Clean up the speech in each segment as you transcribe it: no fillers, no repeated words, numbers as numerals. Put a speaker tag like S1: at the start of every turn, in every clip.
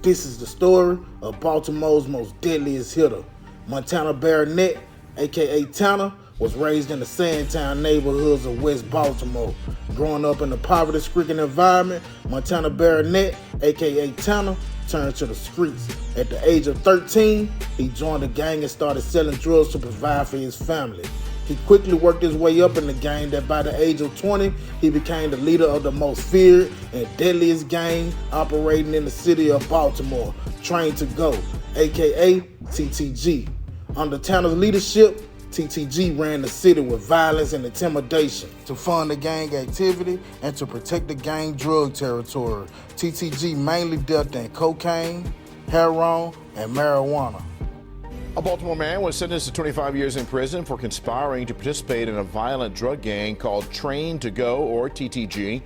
S1: This is the story of Baltimore's most deadliest hitter. Montana Baronet, aka Tanner, was raised in the Sandtown neighborhoods of West Baltimore. Growing up in a poverty-stricken environment, Montana Baronet, aka Tanner, turned to the streets. At the age of 13, he joined a gang and started selling drugs to provide for his family. He quickly worked his way up in the gang that by the age of 20, he became the leader of the most feared and deadliest gang operating in the city of Baltimore, Train to Go, aka TTG. Under Tanner's leadership, TTG ran the city with violence and intimidation to fund the gang activity and to protect the gang drug territory. TTG mainly dealt in cocaine, heroin, and marijuana.
S2: A Baltimore man was sentenced to 25 years in prison for conspiring to participate in a violent drug gang called Train to Go, or TTG.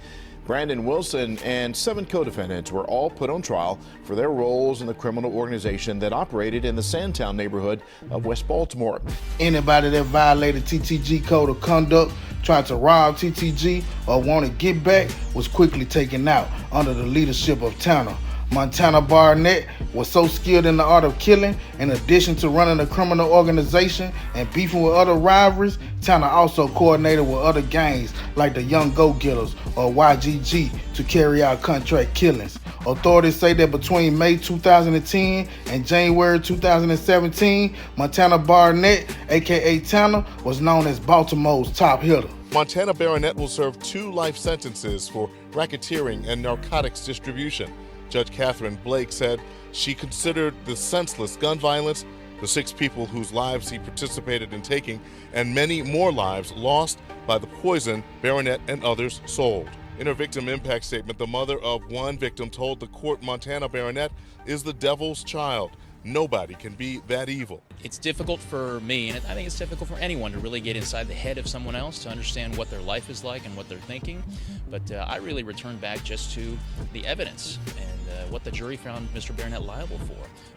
S2: Brandon Wilson and 7 co-defendants were all put on trial for their roles in the criminal organization that operated in the Sandtown neighborhood of West Baltimore.
S1: Anybody that violated TTG code of conduct, tried to rob TTG, or wanted get back was quickly taken out under the leadership of Tanner. Montana Baronet was so skilled in the art of killing, in addition to running a criminal organization and beefing with other rivalries, Tanner also coordinated with other gangs like the Young Go-Getters or YGG to carry out contract killings. Authorities say that between May 2010 and January 2017, Montana Baronet, aka Tanner, was known as Baltimore's top hitter.
S3: Montana Baronet will serve 2 life sentences for racketeering and narcotics distribution. Judge Catherine Blake said she considered the senseless gun violence, the 6 people whose lives he participated in taking, and many more lives lost by the poison Baronet and others sold. In her victim impact statement, the mother of one victim told the court Montana Baronet is the devil's child. Nobody can be that evil.
S4: It's difficult for me, and I think it's difficult for anyone to really get inside the head of someone else to understand what their life is like and what they're thinking. But I really return back just to the evidence and what the jury found Mr. Baronet liable for.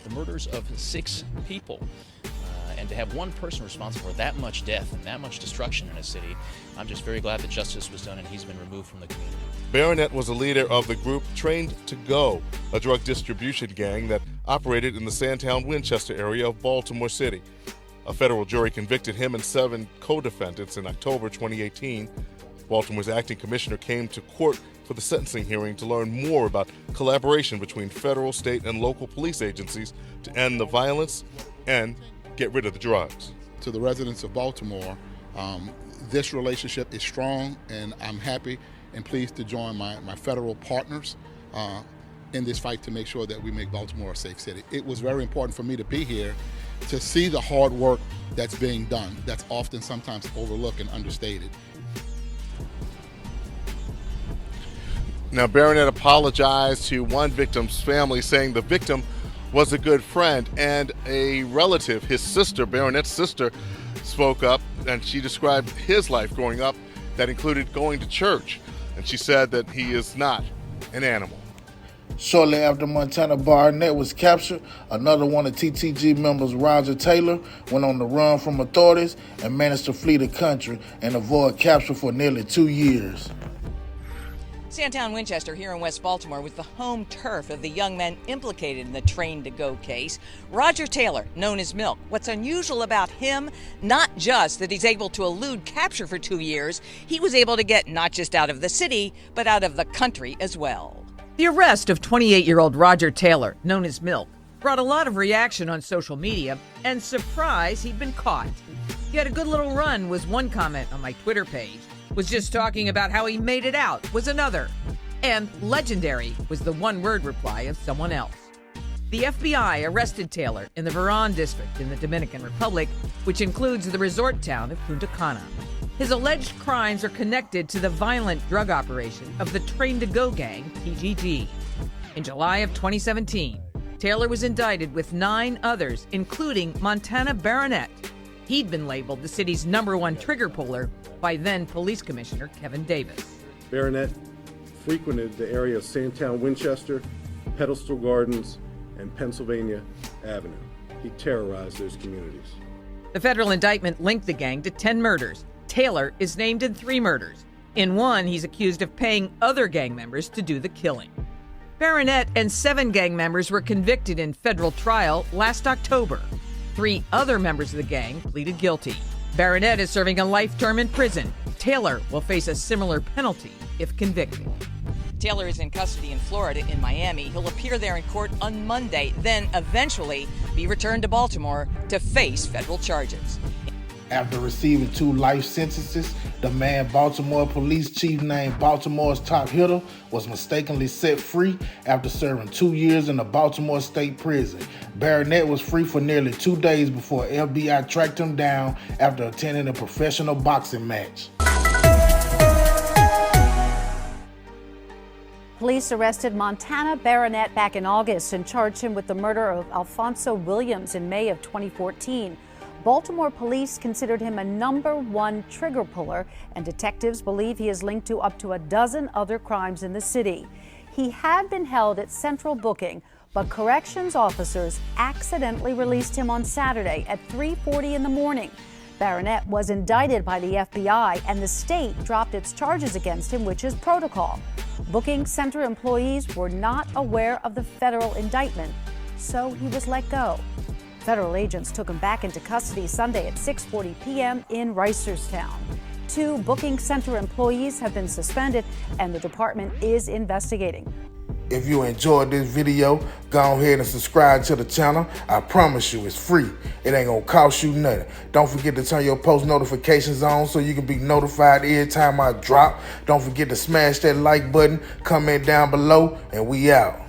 S4: The murders of 6 people. And to have one person responsible for that much death and that much destruction in a city, I'm just very glad that justice was done and he's been removed from the community.
S3: Baronet was a leader of the group Trained to Go, a drug distribution gang that operated in the Sandtown-Winchester area of Baltimore City. A federal jury convicted him and 7 co-defendants in October 2018. Baltimore's acting commissioner came to court for the sentencing hearing to learn more about collaboration between federal, state, and local police agencies to end the violence and get rid of the drugs.
S5: To the residents of Baltimore, this relationship is strong, and I'm happy and pleased to join my federal partners in this fight to make sure that we make Baltimore a safe city. It was very important for me to be here to see the hard work that's being done, that's often sometimes overlooked and understated.
S3: Now, Baronet apologized to one victim's family, saying the victim was a good friend, and a relative, his sister, Baronet's sister, spoke up, and she described his life growing up that included going to church, and she said that he is not an animal.
S1: Shortly after Montana Baronet was captured, another one of TTG members, Roger Taylor, went on the run from authorities and managed to flee the country and avoid capture for nearly 2 years.
S6: Sandtown-Winchester here in West Baltimore was the home turf of the young men implicated in the Train to Go case. Roger Taylor, known as Milk. What's unusual about him, not just that he's able to elude capture for 2 years, he was able to get not just out of the city, but out of the country as well.
S7: The arrest of 28-year-old Roger Taylor, known as Milk, brought a lot of reaction on social media and surprise he'd been caught. He had a good little run was one comment on my Twitter page. Was just talking about how he made it out was another. And legendary was the one-word reply of someone else. The FBI arrested Taylor in the Verón district in the Dominican Republic, which includes the resort town of Punta Cana. His alleged crimes are connected to the violent drug operation of the Train to Go gang, TGG. In July of 2017, Taylor was indicted with 9 others, including Montana Baronet. He'd been labeled the city's #1 trigger puller by then Police Commissioner Kevin Davis.
S8: Baronet frequented the area of Sandtown-Winchester, Pedestal Gardens, and Pennsylvania Avenue. He terrorized those communities.
S7: The federal indictment linked the gang to 10 murders. Taylor is named in 3 murders. In one, he's accused of paying other gang members to do the killing. Baronet and 7 gang members were convicted in federal trial last October. 3 other members of the gang pleaded guilty. Baronet is serving a life term in prison. Taylor will face a similar penalty if convicted.
S6: Taylor is in custody in Florida in Miami. He'll appear there in court on Monday, then eventually be returned to Baltimore to face federal charges.
S1: After receiving 2 life sentences, the man Baltimore police chief named Baltimore's top hitter was mistakenly set free after serving 2 years in the Baltimore State Prison. Baronet was free for nearly 2 days before FBI tracked him down after attending a professional boxing match.
S9: Police arrested Montana Baronet back in August and charged him with the murder of Alfonso Williams in May of 2014. Baltimore police considered him a #1 trigger puller, and detectives believe he is linked to up to a dozen other crimes in the city. He had been held at Central Booking, but corrections officers accidentally released him on Saturday at 3:40 in the morning. Baronet was indicted by the FBI, and the state dropped its charges against him, which is protocol. Booking center employees were not aware of the federal indictment, so he was let go. Federal agents took him back into custody Sunday at 6:40 p.m. in Reisterstown. 2 booking center employees have been suspended, and the department is investigating.
S1: If you enjoyed this video, go ahead and subscribe to the channel. I promise you it's free. It ain't gonna cost you nothing. Don't forget to turn your post notifications on so you can be notified every time I drop. Don't forget to smash that like button, comment down below, and we out.